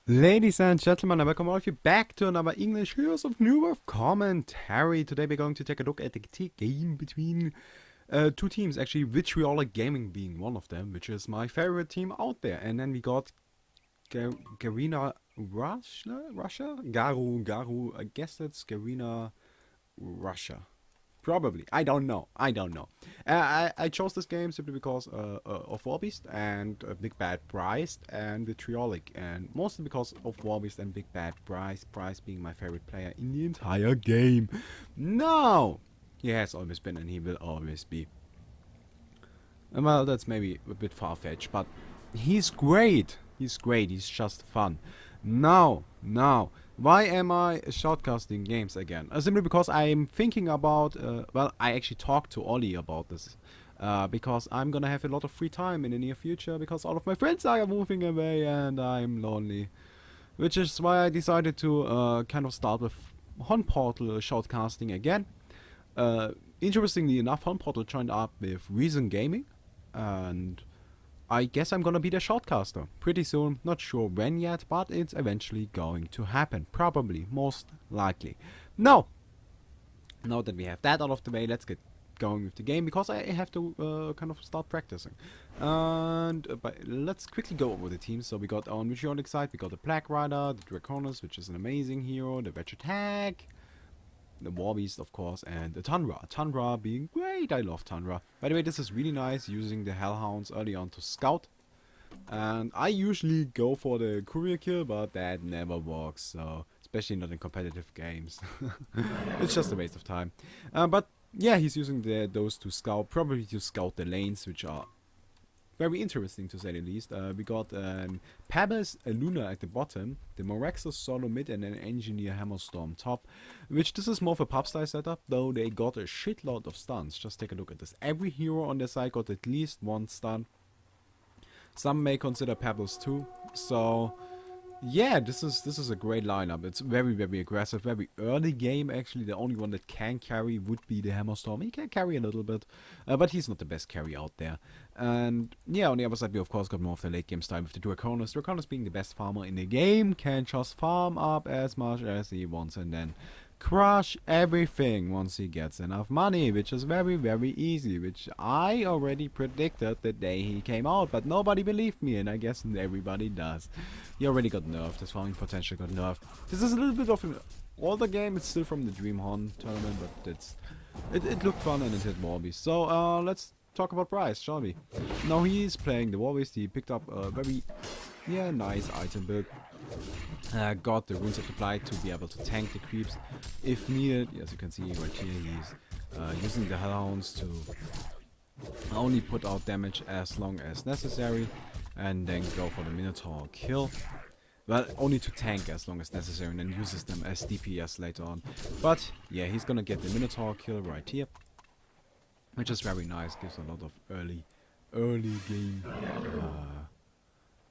Ladies and gentlemen, and welcome all of you back to another English Heroes of Newerth commentary. Today we're going to take a look at the game between two teams, actually vtL Gaming being one of them, which is my favorite team out there. And then we got Garina Russia? GAru, I guess that's Garina Russia. Probably. I don't know. I chose this game simply because of Warbeast and Big Bad Bryce and the Triolic. And mostly because of Warbeast and Big Bad Bryce. Bryce being my favorite player in the entire game. No! He has always been and he will always be. Well, that's maybe a bit far-fetched, but he's great. He's great. He's just fun. Now. Why am I shoutcasting games again? Simply because I'm thinking about, well, I actually talked to Ollie about this. Because I'm gonna have a lot of free time in the near future because all of my friends are moving away and I'm lonely. Which is why I decided to kind of start with Hon Portal shoutcasting again. Interestingly enough, Hon Portal joined up with Reason Gaming. And I guess I'm gonna be the shoutcaster pretty soon. Not sure when yet, but it's eventually going to happen. Probably, most likely. Now that we have that out of the way, let's get going with the game because I have to kind of start practicing. And but let's quickly go over the teams. So we got on Vitriolic side, we got the Black Rider, the Draconis, which is an amazing hero, the Vegetag, the Warbeast, of course, and the Tundra. Tundra being great. I love Tundra. By the way, this is really nice using the Hellhounds early on to scout. And I usually go for the courier kill, but that never works. So, especially not in competitive games. It's just a waste of time. But yeah, he's using those to scout, probably to scout the lanes, which are very interesting to say the least. We got Pebbles, a Luna at the bottom, the Morexus solo mid, and an Engineer Hammerstorm top. Which this is more of a pub style setup, though they got a shitload of stuns. Just take a look at this. Every hero on their side got at least one stun. Some may consider Pebbles too. So yeah, this is a great lineup. It's very aggressive, very early game actually. The only one that can carry would be the Hammerstorm. He can carry a little bit, but he's not the best carry out there. And yeah, on the other side we of course got more of the late game style with the Draconis. Draconis being the best farmer in the game, can just farm up as much as he wants and then crush everything once he gets enough money, which is very easy, which I already predicted the day he came out, but nobody believed me, and I guess everybody does. He already got nerfed, his farming potential got nerfed. This is a little bit of an older game, it's still from the Dream Hon tournament, but it looked fun and it hit Warbeast. So let's talk about Bryce, shall we? Now he's playing the Warbeast. He picked up a very nice item build. Got the Runes of the Blight to be able to tank the creeps if needed. As you can see right here, he's using the Hellhounds to only put out damage as long as necessary and then go for the Minotaur kill. Well, only to tank as long as necessary and then uses them as DPS later on. But yeah, he's gonna get the Minotaur kill right here, which is very nice, gives a lot of early game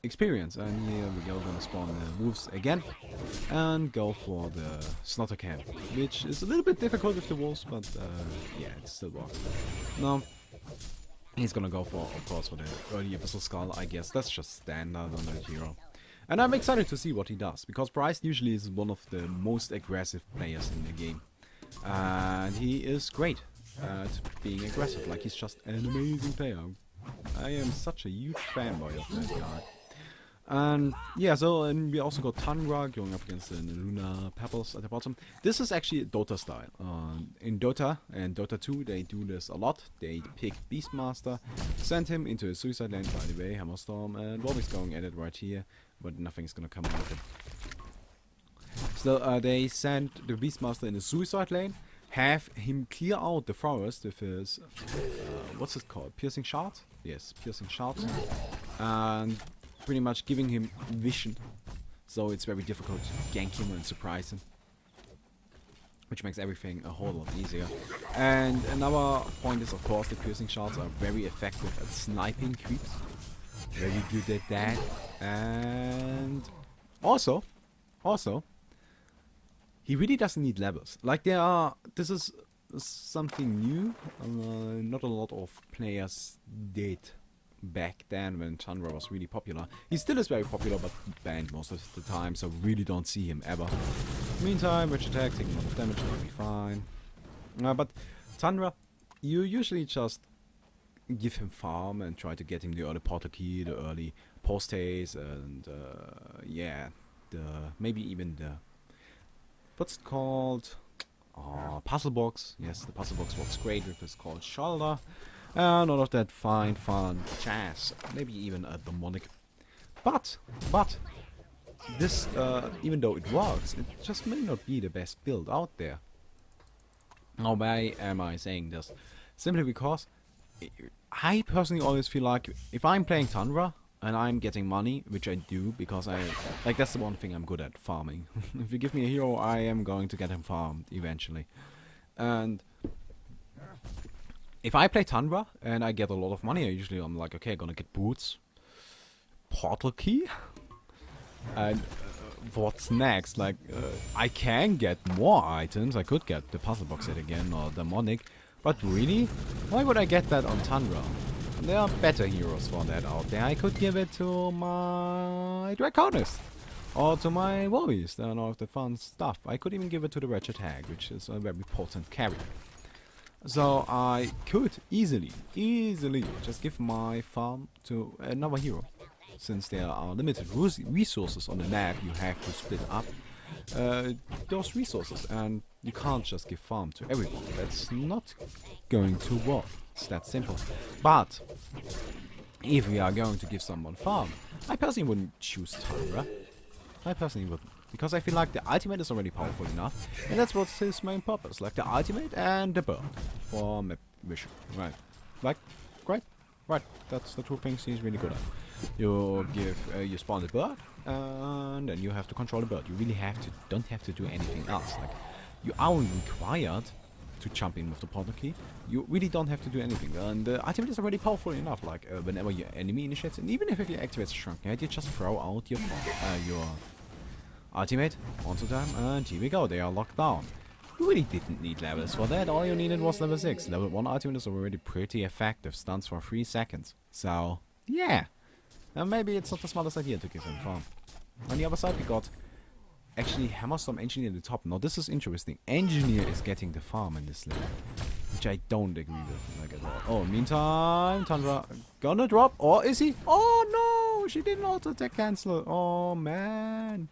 experience. And here we go, gonna spawn the wolves again and go for the slaughter camp, which is a little bit difficult with the wolves, but yeah, it still works. Now he's gonna go for, of course, for the early Abyssal Skull. I guess that's just standard on the hero. And I'm excited to see what he does, because Bryce usually is one of the most aggressive players in the game. And he is great at being aggressive, like he's just an amazing player. I am such a huge fanboy of that guy. And yeah, and we also got Tundra going up against the Luna Pebbles at the bottom. This is actually Dota style. In Dota and Dota 2 they do this a lot. They pick Beastmaster, send him into a suicide lane, by the way, Hammerstorm, and Warbeast going at it right here, but nothing's gonna come out of it. So they send the Beastmaster in a suicide lane, have him clear out the forest with his, what's it called, Piercing Shard? Yes, Piercing Shard. And pretty much giving him vision, so it's very difficult to gank him and surprise him, which makes everything a whole lot easier. And another point is, of course, the piercing shards are very effective at sniping creeps. Very good at that. And also, he really doesn't need levels. Like this is something new. Not a lot of players did back then when Chandra was really popular. He still is very popular, but banned most of the time, so really don't see him ever. Meantime, Rich attack, taking a lot of damage, will be fine. But Chandra, you usually just give him farm and try to get him the early portal key, the early post haste, and yeah, maybe even the, what's it called? Puzzle box. Yes, the puzzle box works great with this called shoulder. And all of that fine, fun jazz. Maybe even a demonic. But this, even though it works, it just may not be the best build out there. Now, why am I saying this? Simply because I personally always feel like if I'm playing Tundra and I'm getting money, which I do because that's the one thing I'm good at, farming. If you give me a hero, I am going to get him farmed eventually. And if I play Tundra and I get a lot of money, I'm like, okay, gonna get boots, portal key, and what's next? Like, I can get more items. I could get the puzzle box set again or demonic, but really, why would I get that on Tundra? There are better heroes for that out there. I could give it to my Draconis or to my Warriors and all of the fun stuff. I could even give it to the Wretched Hag, which is a very potent carry. So I could easily just give my farm to another hero. Since there are limited resources on the map, you have to split up those resources, and you can't just give farm to everyone. That's not going to work. It's that simple. But if we are going to give someone farm, I personally wouldn't choose Tundra. I personally wouldn't. Because I feel like the ultimate is already powerful enough, and that's what's his main purpose. Like the ultimate and the bird for map vision. Right. Like, great. Right. That's the two things he's really good at. You give, you spawn the bird, and then you have to control the bird. You really don't have to do anything else. Like, you are required to jump in with the portal key. You really don't have to do anything. And the ultimate is already powerful enough. Like, whenever your enemy initiates, and even if you activate Shrunken Head, you just throw out your ultimate onto them, and here we go. They are locked down. You really didn't need levels for that. All you needed was level 6. Level 1 ultimate is already pretty effective. Stuns for 3 seconds. So, yeah. Maybe it's not the smartest idea to give him farm. On the other side, we got actually Hammerstorm Engineer at the top. Now, this is interesting. Engineer is getting the farm in this level, which I don't agree with, like, at all. Oh, meantime, Tundra gonna drop, or is he? Oh no, she didn't auto attack cancel. Oh man,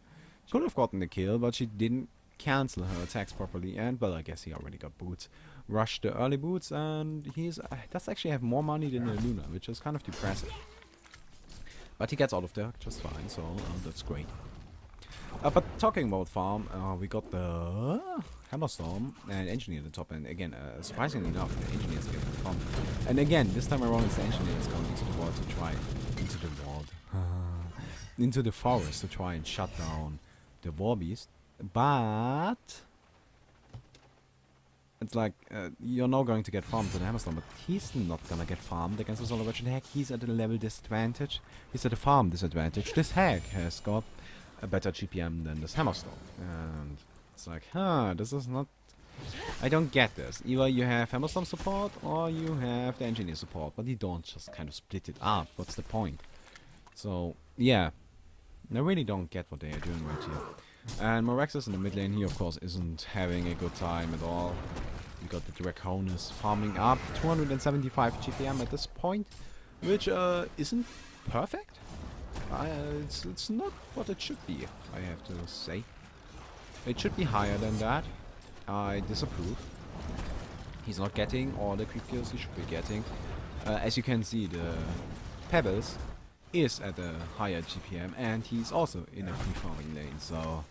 could have gotten the kill, but she didn't cancel her attacks properly. And well, I guess he already got boots. Rushed the early boots, and he's does actually have more money than the Luna, which is kind of depressing. But he gets out of there just fine, so that's great. But talking about farm, we got the Hammerstorm and Engineer at the top, and again, surprisingly enough, the Engineer is getting the farm. And again, this time around, it's the Engineer is going into the wall to try, into the forest to try and shut down the War Beast. But it's like, you're now going to get farmed to the Hammerstorm, but he's not gonna get farmed against the Solar Wretched Hag. He's at a level disadvantage. He's at a farm disadvantage. This Hag has got a better GPM than this Hammerstorm. And it's like, this is not... I don't get this. Either you have Hammerstorm support, or you have the Engineer support, but you don't just kind of split it up. What's the point? So, yeah. I really don't get what they are doing right here. And Morexus in the mid lane, he of course isn't having a good time at all. We got the Draconis farming up 275 GPM at this point, which isn't perfect. It's not what it should be, I have to say. It should be higher than that. I disapprove. He's not getting all the quick kills he should be getting. As you can see, the Pebbles is at a higher GPM, and he's also in a free farming lane, so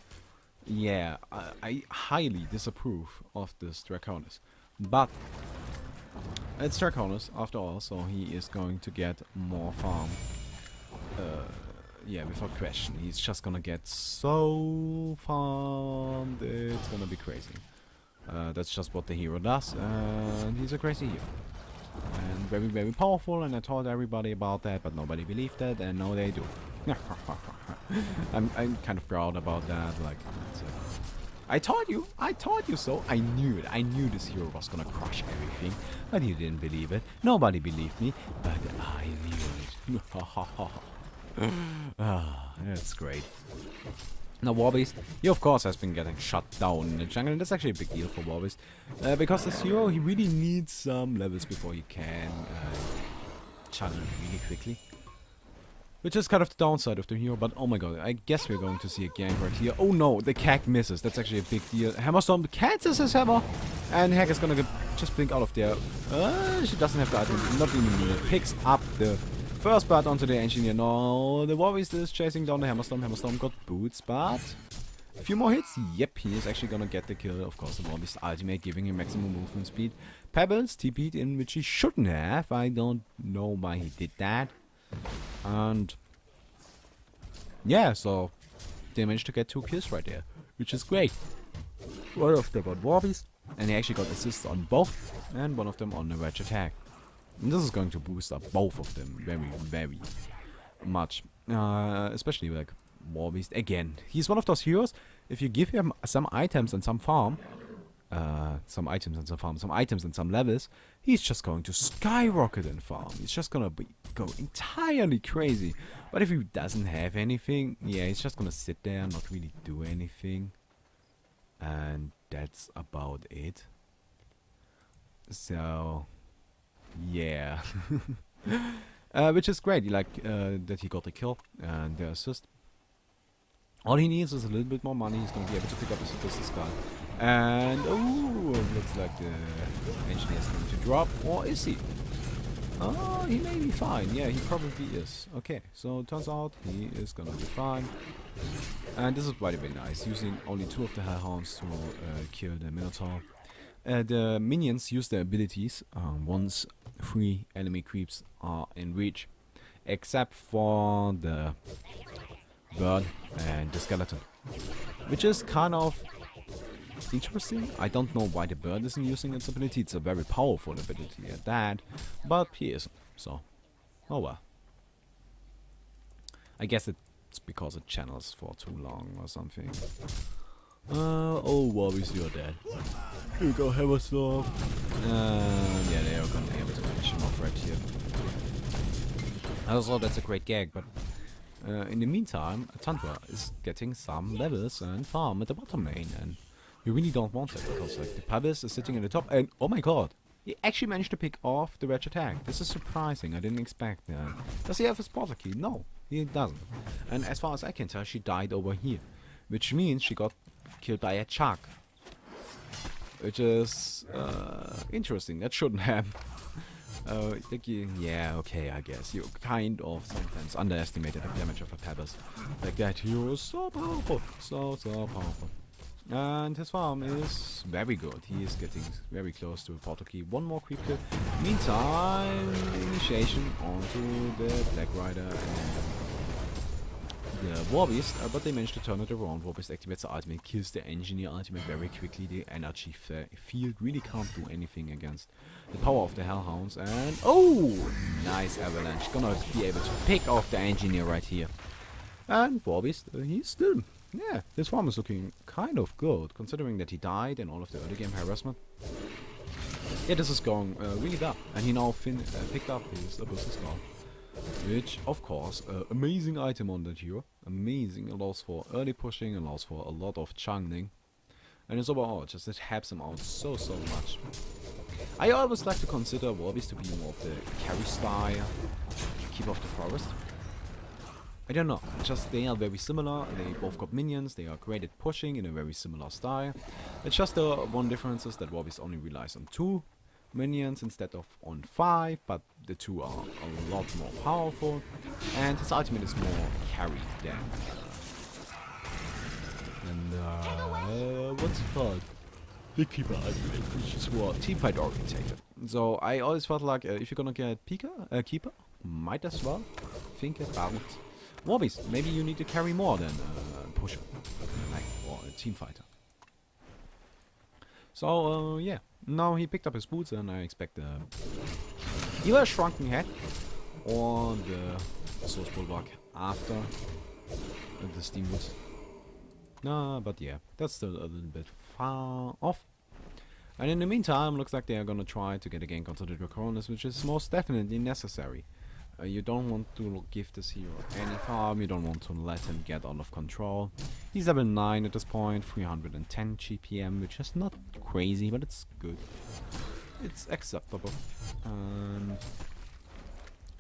yeah, I highly disapprove of this Draconis. But it's Draconis after all, so he is going to get more farm. Yeah, without question. He's just gonna get so farmed, it's gonna be crazy. That's just what the hero does, and he's a crazy hero. And very, very powerful, and I told everybody about that, but nobody believed that, and now they do. I'm kind of proud about that, like, I told you so. I knew it. I knew this hero was gonna crush everything, but you didn't believe it. Nobody believed me, but I knew it. That's great. Now Warbeast, he of course has been getting shut down in the jungle, and that's actually a big deal for Warbeast. Because this hero, he really needs some levels before he can channel really quickly. Which is kind of the downside of the hero, but oh my god, I guess we're going to see a gank right here. Oh no, the Kag misses, that's actually a big deal. Hammerstorm cancels his hammer, and Hag is gonna just blink out of there. She doesn't have the item, not even needed. Picks up the first part onto the engineer. No, the Warbeast is chasing down the Hammerstorm. Hammerstorm got boots, but a few more hits. Yep, he is actually gonna get the kill. Of course, the Warbeast ultimate giving him maximum movement speed. Pebbles TP'd in, which he shouldn't have. I don't know why he did that. And yeah, so they managed to get 2 kills right there, which is great. One of them on Warbeast, and he actually got assists on both, and one of them on the wedge attack. And this is going to boost up both of them very, very much. Especially like Warbeast. Again, he's one of those heroes, if you give him some items and some farm, some items and some levels, he's just going to skyrocket in farm. He's just gonna go entirely crazy. But if he doesn't have anything, yeah, he's just gonna sit there and not really do anything. And that's about it. So yeah. Which is great, like that he got the kill and the assist. All he needs is a little bit more money. He's going to be able to pick up his Hibiscus Skull. And, oh, it looks like the engineer is going to drop. Or is he? Oh, he may be fine. Yeah, he probably is. Okay, so it turns out he is going to be fine. And this is quite very nice, using only 2 of the Hellhounds to kill the Minotaur. The minions use their abilities once 3 enemy creeps are in reach. Except for the bird and the skeleton, which is kind of interesting. I don't know why the bird isn't using its ability. It's a very powerful ability at that, but he isn't, so oh well. I guess it's because it channels for too long or something. Oh, Warbeast, you're dead. Here we go, Hammerstorm. Yeah, they are gonna be able to finish him off right here. Also, that's a great gag, but in the meantime, Tundra is getting some levels and farm at the bottom lane, and we really don't want that, because like the Pebbles is sitting in the top, and oh my god, he actually managed to pick off the wedge attack. This is surprising, I didn't expect that. Does he have a spotter key? No, he doesn't. And as far as I can tell, she died over here, which means she got killed by a Chug. Which is interesting, that shouldn't happen. Yeah, okay, I guess. You kind of sometimes underestimated the damage of a Pebbles. Like that hero is so powerful. So powerful. And his farm is very good. He is getting very close to a portal key. 1 more creep kill. Meantime, initiation onto the Black Rider and the Warbeast, but they managed to turn it around. Warbeast activates the ultimate, kills the engineer ultimate very quickly. The energy field really can't do anything against the power of the Hellhounds. And oh, nice avalanche. Gonna be able to pick off the engineer right here. And Warbeast, he's still, yeah, his farm is looking kind of good, considering that he died in all of the early game harassment. Yeah, this is going really well. And he now picked up his Hibiscus Skull. Which, of course, amazing item on that hero. Amazing, allows for early pushing, allows for a lot of chunking. And it's overall, just it helps him out so much. I always like to consider Warbeast to be more of the carry style, Keeper of the Forest. I don't know, just they are very similar, they both got minions, they are great at pushing in a very similar style. It's just the one difference is that Warbeast only relies on 2 minions instead of on 5, but the 2 are a lot more powerful, and his ultimate is more carry than what's it called? The Keeper ultimate, which is more teamfight orientated. So I always felt like if you're gonna get Keeper, might as well think about Warbeast. Maybe you need to carry more than pusher, like, or a team fighter. So yeah, now he picked up his boots, and I expect either a shrunken head or the source bulwark after the steam boots. No, but yeah, that's still a little bit far off. And in the meantime, looks like they are gonna try to get a gank onto the Draconis, which is most definitely necessary. You don't want to give this hero any farm, you don't want to let him get out of control. He's level 9 at this point, 310 GPM, which is not crazy, but it's good. It's acceptable.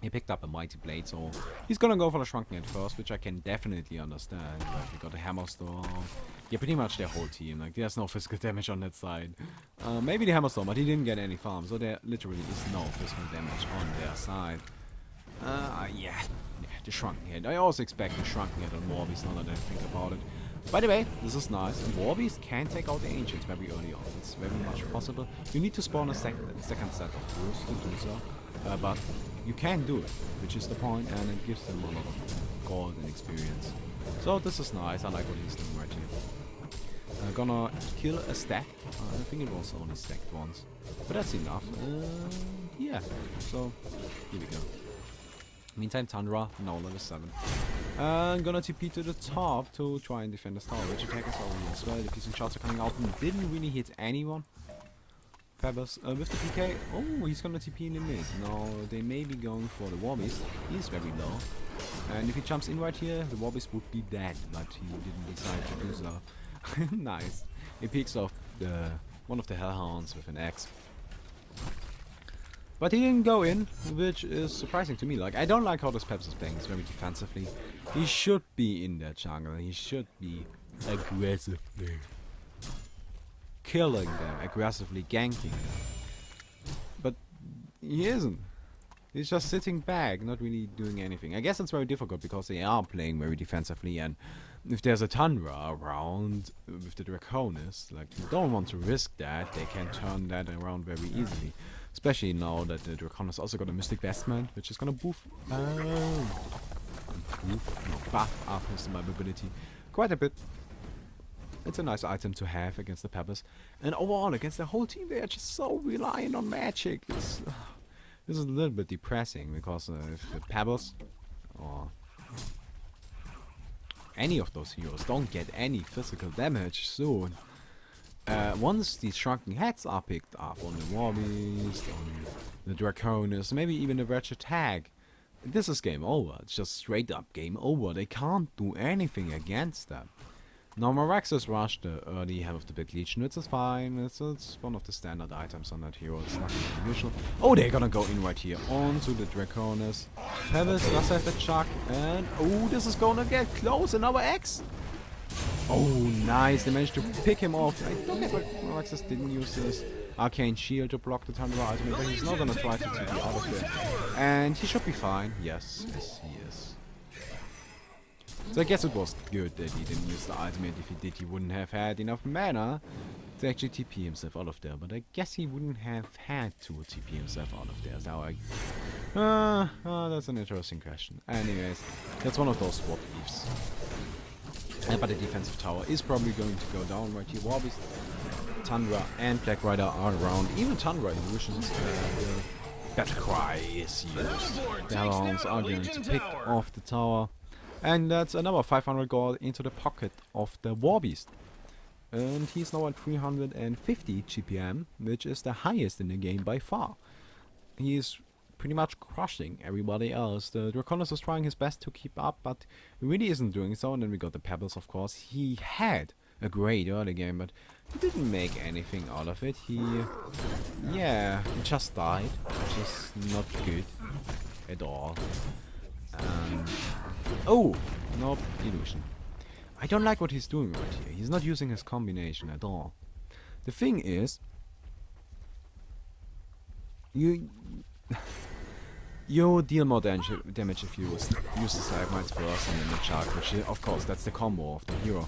He picked up a Mighty Blade, so he's gonna go for the Shrunken Head first, which I can definitely understand. Like, we got a Hammer Storm. Yeah, pretty much their whole team. Like, there's no physical damage on that side. Maybe the Hammer Storm, but he didn't get any farm, so there literally is no physical damage on their side. Yeah, the Shrunken Head. I also expect the Shrunken Head on Warbeast, now that I think about it. By the way, this is nice, and Warbeast can take out the Ancients very early on. It's very much possible. You need to spawn a second set of tools to do so, but you can do it, which is the point, and it gives them a lot of gold and experience. So this is nice, I like what he's doing right here. I'm gonna kill a stack. I think it was only stacked once, but that's enough. Yeah, so here we go. Meantime, Tundra, now level 7. I'm gonna TP to the top to try and defend the tower, which attackers are here as well. The piercing shots are coming out and didn't really hit anyone. Pebbles with the PK. Oh, he's gonna TP in the mid. Now they may be going for the Warbeast. He's very low. And if he jumps in right here, the Warbeast would be dead, but he didn't decide to do so. Nice. He picks off one of the Hellhounds with an axe. But he didn't go in, which is surprising to me. Like, I don't like how this Peps is playing. It's very defensively. He should be in that jungle. He should be aggressively killing them, aggressively ganking them. But he isn't. He's just sitting back, not really doing anything. I guess it's very difficult because they are playing very defensively, and if there's a Tundra around with the Draconis, like, you don't want to risk that. They can turn that around very easily. Especially now that the Draconis also got a Mystic Vestment, which is gonna buff up his survivability quite a bit. It's a nice item to have against the Pebbles. And overall, against the whole team, they are just so reliant on magic. This is a little bit depressing, because if the Pebbles or any of those heroes don't get any physical damage soon, once these Shrunken Heads are picked up on the Warbeast, on the Draconis, maybe even the Wretched Tag, this is game over. It's just straight up game over. They can't do anything against them. Now Maraxus rushed the early half of the Big Legion, which is fine. It's one of the standard items on that hero. It's nothing unusual. Oh, they're gonna go in right here onto the Draconis. Pebbles does have the Chuck, and oh, this is gonna get close. Another X. Oh, nice. They managed to pick him off. I don't know if Maraxus didn't use this Arcane Shield to block the Tundra ultimate, but he's not gonna try to take it out of there. And he should be fine. Yes, he is. So I guess it was good that he didn't use the ultimate. If he did, he wouldn't have had enough mana to actually TP himself out of there. But I guess he wouldn't have had to TP himself out of there. So that's an interesting question. Anyways, that's one of those swap leaves. But the defensive tower is probably going to go down right here. Warbeast, Tundra and Black Rider are around. Even Tundra illusions. Battle Cry is used. The Hellhounds are going to pick off the tower. And that's another 500 gold into the pocket of the Warbeast. And he's now at 350 GPM, which is the highest in the game by far. He's pretty much crushing everybody else. The Draconis is trying his best to keep up, but he really isn't doing so. And then we got the Pebbles, of course. He had a great early game, but he didn't make anything out of it. He just died, which is not good at all. Oh, nope, illusion. I don't like what he's doing right here. He's not using his combination at all. The thing is, you deal more damage if you use the Cybermites first and then the Shark, which is, of course, that's the combo of the hero.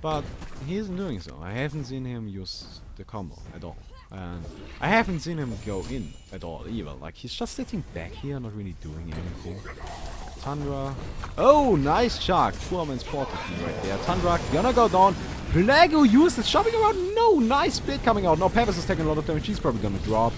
But he isn't doing so. I haven't seen him use the combo at all. And I haven't seen him go in at all either. Like, he's just sitting back here, not really doing anything. Tundra. Oh, nice Shark. Poor man's portal right there. Tundra gonna go down. Plago used it, shopping around. No, nice split coming out. Now Pebbles is taking a lot of damage. He's probably gonna drop.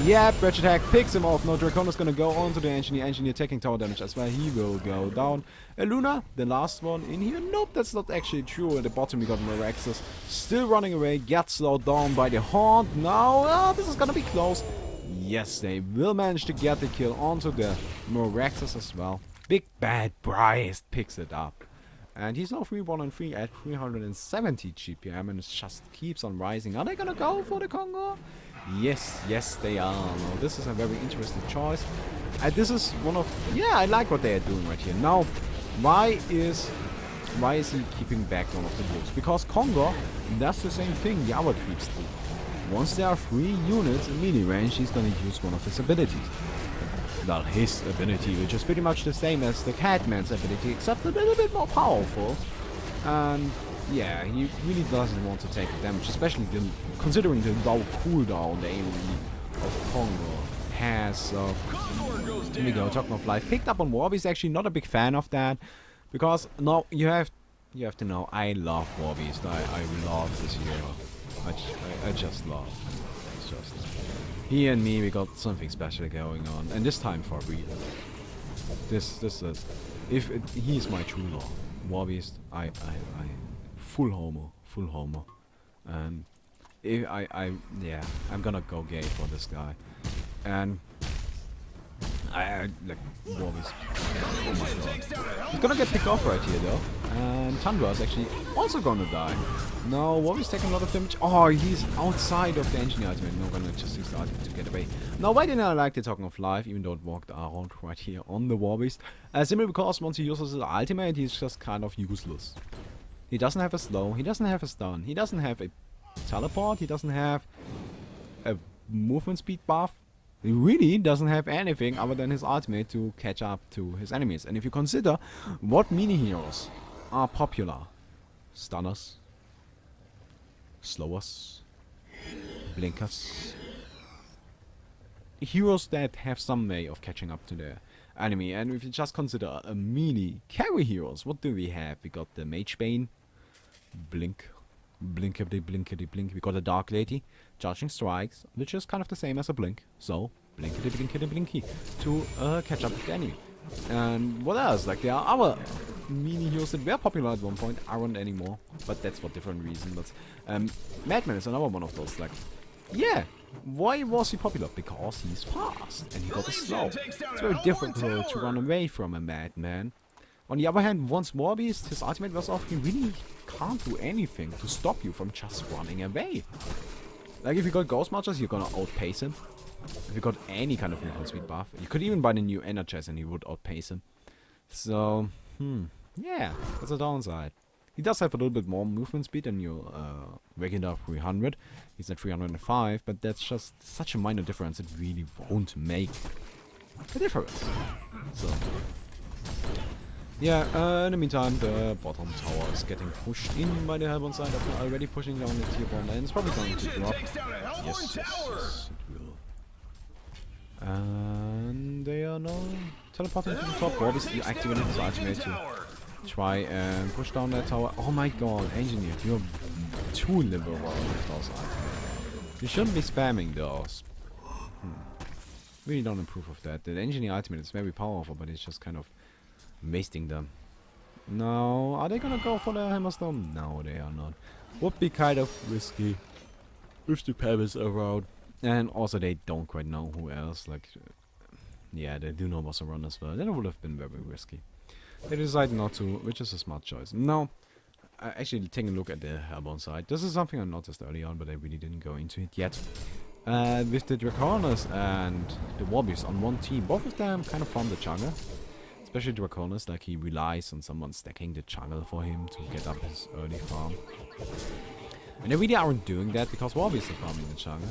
Yep, Wretched Attack picks him off. Now Draconis gonna go on to the Engineer. Engineer taking tower damage as well. He will go down. Luna, the last one in here. Nope, that's not actually true. At the bottom we got Maraxus still running away. Gets slowed down by the Haunt. Now, this is gonna be close. Yes, they will manage to get the kill onto the Morexus as well. Big Bad Bryce picks it up. And he's now 3-1-3 at 370 GPM, and it just keeps on rising. Are they gonna go for the Congo? Yes, yes they are. Now, this is a very interesting choice. And this is one of... Yeah, I like what they are doing right here. Now, why is he keeping back one of the wolves? Because Congo does the same thing the other creeps do. Once there are 3 units in melee range, he's gonna use one of his abilities. Well, his ability, which is pretty much the same as the Catman's ability, except a little bit more powerful. And yeah, he really doesn't want to take the damage, especially considering the low cooldown the AoE of Congo has. So here we go, Token of Life picked up on Warby. Is actually not a big fan of that, because no, you have to know, I love Warbeast. I love this hero. I just love. It's just he and me, we got something special going on, and this time for real. This is, if he's my true love, Warbeast, I full homo, and if yeah, I'm gonna go gay for this guy, and I like Warbeast. Oh my god, he's gonna get picked off right here though, and Tundra is actually also gonna die. No, Warbeast taking a lot of damage. Oh, he's outside of the engineer ultimate. No, gonna just use the ultimate to get away. Now, why didn't I like the Token of Life, even though it walked around right here on the Warbeast? Simply because once he uses his ultimate, he's just kind of useless. He doesn't have a slow, he doesn't have a stun, he doesn't have a teleport, he doesn't have a movement speed buff. He really doesn't have anything other than his ultimate to catch up to his enemies. And if you consider what mini heroes are popular, stunners, slowers, blinkers, heroes that have some way of catching up to their enemy. And if you just consider a melee carry heroes, what do we have? We got the Mage Bane, blink, blinkity blinkity blink. We got a Dark Lady, charging strikes, which is kind of the same as a blink. So blinkity blinkity blinky to catch up with the enemy. And what else? Like there are other mini heroes that were popular at one point, aren't anymore, but that's for different reasons. But Madman is another one of those. Like, yeah, why was he popular? Because he's fast and he got a slow. It's very difficult to run away from a Madman. On the other hand, once Warbeast, his ultimate was off, he really can't do anything to stop you from just running away. Like if you got Ghost Marchers, you're gonna outpace him. If you got any kind of movement speed buff, you could even buy the new Energize and he would outpace him. So, yeah, that's a downside. He does have a little bit more movement speed than your regular 300. He's at 305, but that's just such a minor difference. It really won't make a difference. So, yeah, in the meantime, the bottom tower is getting pushed in by the Hellbourne side. They're already pushing down the tier 1 and it's probably going to drop. Yes, yes, it will. And they are now teleporting to the top. Warbeast activated his ultimate to try and push down that tower. Oh my god, Engineer, you're too liberal with those ultimates. You shouldn't be spamming those. Really don't approve of that. The Engineer ultimate is very powerful, but it's just kind of wasting them. No, are they gonna go for the Hammerstone? No, they are not. Would be kind of risky with the pebbles around. And also they don't quite know who else. Like, yeah, they do know what's around as well. Then it would have been very risky. They decided not to, which is a smart choice. Now, actually taking a look at the Hellbourne side. This is something I noticed early on, but I really didn't go into it yet. With the Draconis and the Warbeast on one team, both of them kind of farm the jungle. Especially Draconis, like he relies on someone stacking the jungle for him to get up his early farm. And they really aren't doing that because Warbeast are farming the jungle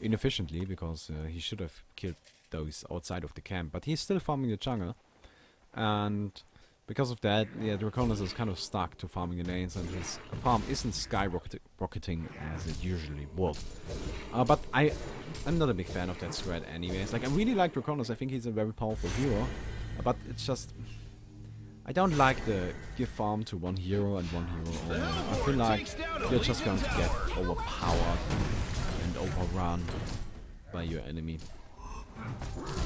inefficiently, because he should have killed those outside of the camp, but he's still farming the jungle. And because of that, yeah, Draconis is kind of stuck to farming the lanes, and his farm isn't skyrocketing as it usually would. But I'm not a big fan of that strat anyways. Like, I really like Draconis, I think he's a very powerful hero, but it's just, I don't like the give farm to one hero and one hero only. I feel like you're just going to get overpowered and overrun by your enemy.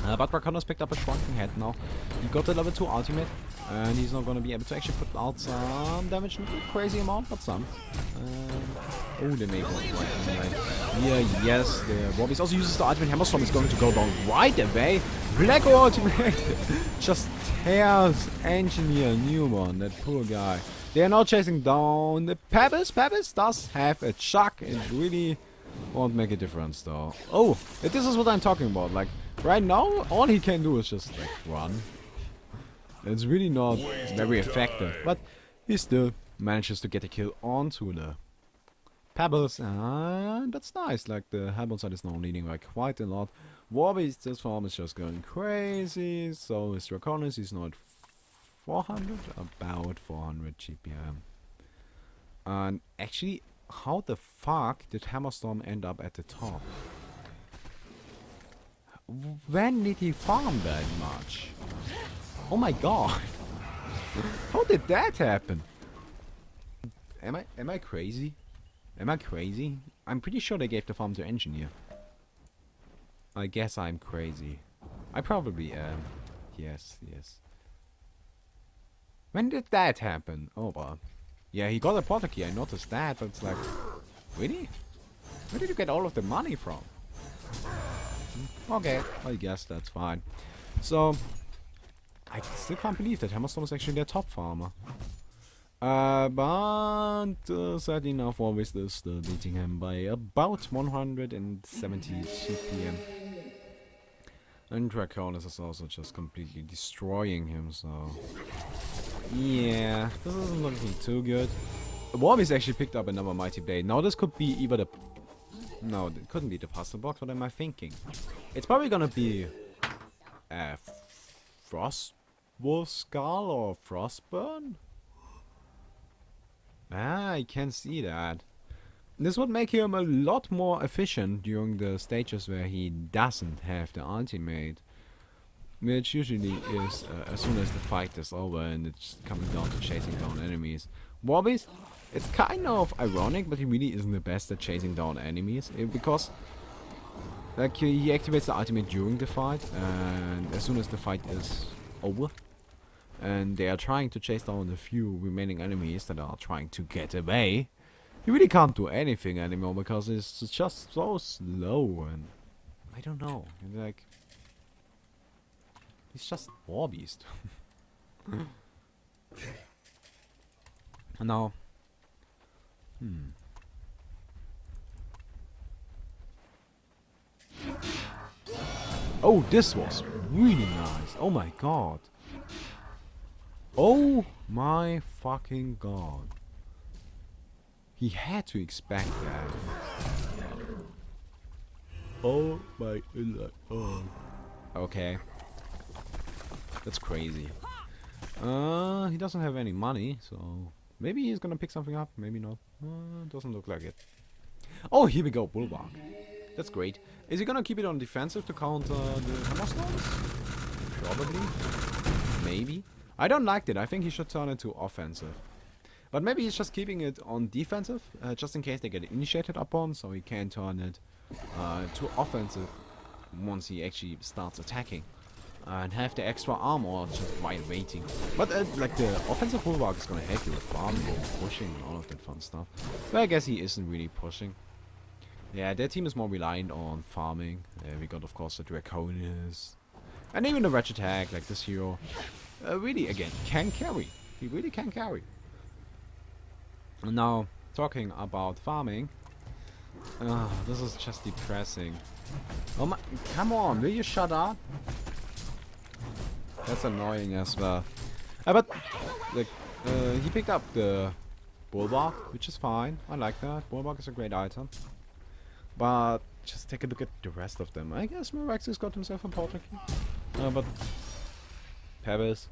But Draconis picked up a shrunken head now. He got the level 2 ultimate, and he's not going to be able to actually put out some damage, not a crazy amount, but some. Oh, they make it right. Yeah, yes, the Bobbies also uses the ultimate. Hammerstorm is going to go down right away. Black ultimate just tears Engineer Newman, that poor guy. They are now chasing down the Pebbles. Pebbles does have a chuck. It really won't make a difference though. Oh, this is what I'm talking about. Like, right now, all he can do is just like run. It's really not very effective, but he still manages to get a kill onto the Pebbles, and that's nice. Like, the Hellbound side is now leading by quite a lot. Warbeast, this farm is just going crazy. So is Draconis, he's now at 400, about 400 GPM. And actually, how the fuck did Hammerstorm end up at the top? When did he farm that much? Oh my god. How did that happen? Am I crazy? Am I crazy? I'm pretty sure they gave the farm to Engineer. I guess I'm crazy. I probably am. Yes, yes. When did that happen? Oh well. Yeah, he got a portal key, I noticed that, but it's like, really? Where did you get all of the money from? Okay, I guess that's fine. So, I still can't believe that Hammerstorm is actually their top farmer. But sadly enough, Warbeast is still beating him by about 170 GPM. And Draconis is also just completely destroying him, so... Yeah, this isn't looking too good. Warbeast actually picked up another Mighty Blade. Now this could be either the... No, it couldn't be the puzzle box, what am I thinking? It's probably gonna be... Frost Wolf Skull or Frostburn? Ah, I can see that. This would make him a lot more efficient during the stages where he doesn't have the ultimate. Which usually is as soon as the fight is over and it's coming down to chasing down enemies. Warbeast, it's kind of ironic, but he really isn't the best at chasing down enemies. Because like he activates the ultimate during the fight, and as soon as the fight is over, and they are trying to chase down the few remaining enemies that are trying to get away, he really can't do anything anymore because it's just so slow, and I don't know, like, he's just Warbeast. Now, oh, this was really nice. Oh my god. Oh my fucking god. He had to expect that. Oh my god. Okay. That's crazy. He doesn't have any money, so maybe he's gonna pick something up, maybe not. Doesn't look like it. Oh, here we go, Bulwark. That's great. Is he gonna keep it on defensive to counter the Hammerstorms? Probably. Maybe. I don't like it. I think he should turn it to offensive. But maybe he's just keeping it on defensive, just in case they get initiated upon, so he can turn it to offensive once he actually starts attacking. And have the extra armor just while waiting. But like the offensive bulwark is gonna help you with farming and pushing and all of that fun stuff. But I guess he isn't really pushing. Yeah, their team is more reliant on farming. We got of course the Draconis. And even the Ratchet Hag, like this hero. Really again can carry. He really can carry. And now talking about farming. This is just depressing. Oh my, come on, will you shut up? That's annoying as well. But like, he picked up the Bulwark, which is fine. I like that. Bulwark is a great item. But just take a look at the rest of them. I guess Miraxis got himself a portal key. But Pebbles.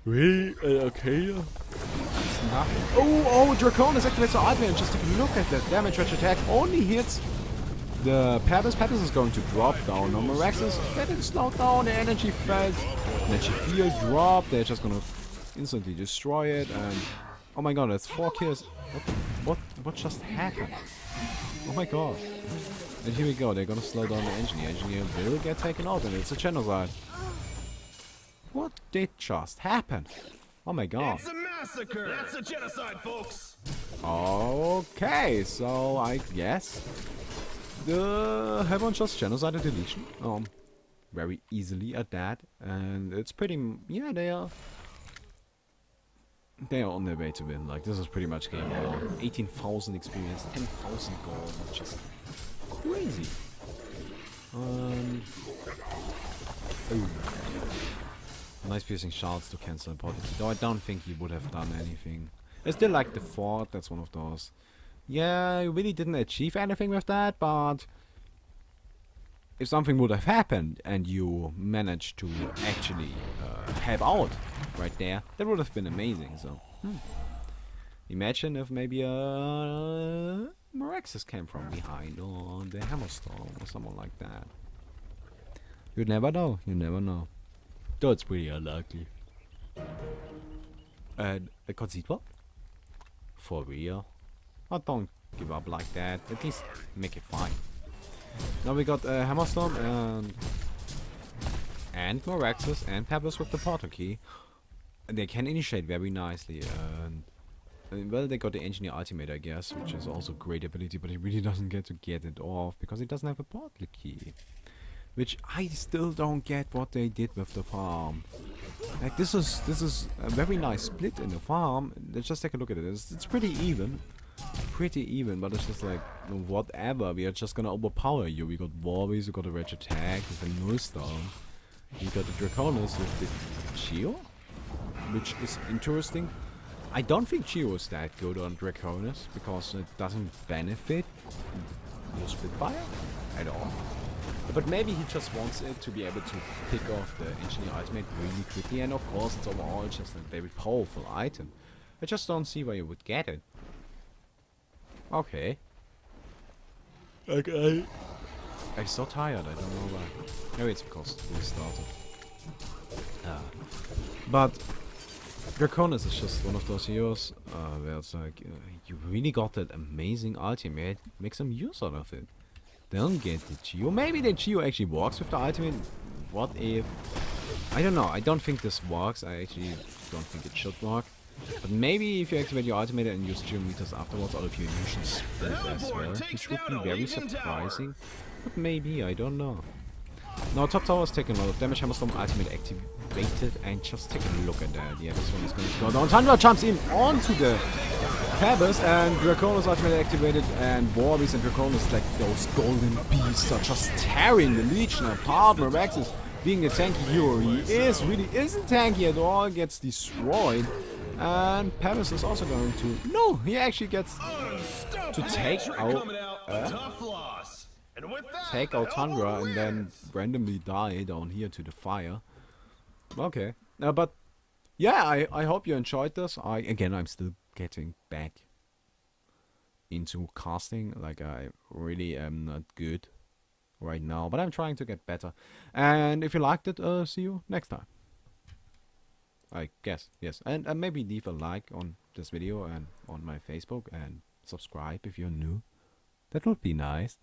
Really? Okay. That's nothing. Oh, Draconis activates the ultimate. Just take a look at that damage. Ratchet attack only hits the Pebbles. Pebbles is going to drop down. No, Miraxis getting slowed down. The energy felt. Energy field drop. They're just gonna instantly destroy it. And oh my god, that's 4 kills. What just happened? Oh my god. And here we go. They're gonna slow down the engineer. Engineer will get taken out, and it's a genocide. What did just happen? Oh my god. It's a massacre! That's a genocide, folks! Okay, so I guess the Heaven just genocided the Legion. Very easily at that, and it's pretty. Yeah, they are on their way to win. Like, this is pretty much game over. 18,000 experience, 10,000 gold, which is crazy. Ooh. Nice piercing shots to cancel important. Though I don't think he would have done anything. I still like the fort, that's one of those. Yeah, you really didn't achieve anything with that, but if something would have happened and you managed to actually help out right there, that would have been amazing. So, imagine if maybe Meraxes came from behind, or the Hammerstorm, or someone like that. You'd never know. You never know. Though it's pretty unlikely. And a concede for real. Oh, don't give up like that. At least make it fine. Now we got Hammerstorm and Meraxes and Pebbles with the portal key. They can initiate very nicely. And well, they got the Engineer Ultimate, I guess, which is also great ability, but he really doesn't get to get it off because he doesn't have a portal key. Which I still don't get what they did with the farm. Like, this is a very nice split in the farm. Let's just take a look at it. It's pretty even. Pretty even, but it's just like, whatever. We are just gonna overpower you. We got Warwies, we got a Rage Attack with a Nullstorm. We got the Draconis with the Geo, which is interesting. I don't think Geo is that good on Draconis because it doesn't benefit your Spitfire at all. But maybe he just wants it to be able to pick off the Engineer Ultimate really quickly, and of course it's overall just a very powerful item. I just don't see where you would get it. Okay. Okay. I'm so tired, I don't know why. Maybe it's because we started. But Draconis is just one of those heroes where it's like, you really got that amazing ultimate, make some use out of it. Don't get the Geo. Maybe the Geo actually works with the ultimate. What if? I don't know. I don't think this works. I actually don't think it should work. But maybe if you activate your ultimate and use Geometers afterwards, all of your illusions split as well. Which would be very surprising. But maybe, I don't know. Now top tower is taking a lot of damage. Hammerstorm ultimate activated, and just take a look at that. Yeah, this one is going to go down. Tundra jumps in onto the Pebbles, and Draconis ultimate activated, and Warwies and Draconis, like those golden beasts, are just tearing the Legion apart. Meraxes, being a tanky hero, he really isn't tanky at all, gets destroyed. And Pebbles is also going to... No, he actually gets to take out Tundra and then randomly die down here to the fire. Okay. But yeah, I hope you enjoyed this. I'm still getting back into casting. Like, I really am not good right now, but I'm trying to get better. And if you liked it, see you next time. I guess, yes. And maybe leave a like on this video and on my Facebook, and subscribe if you're new. That would be nice.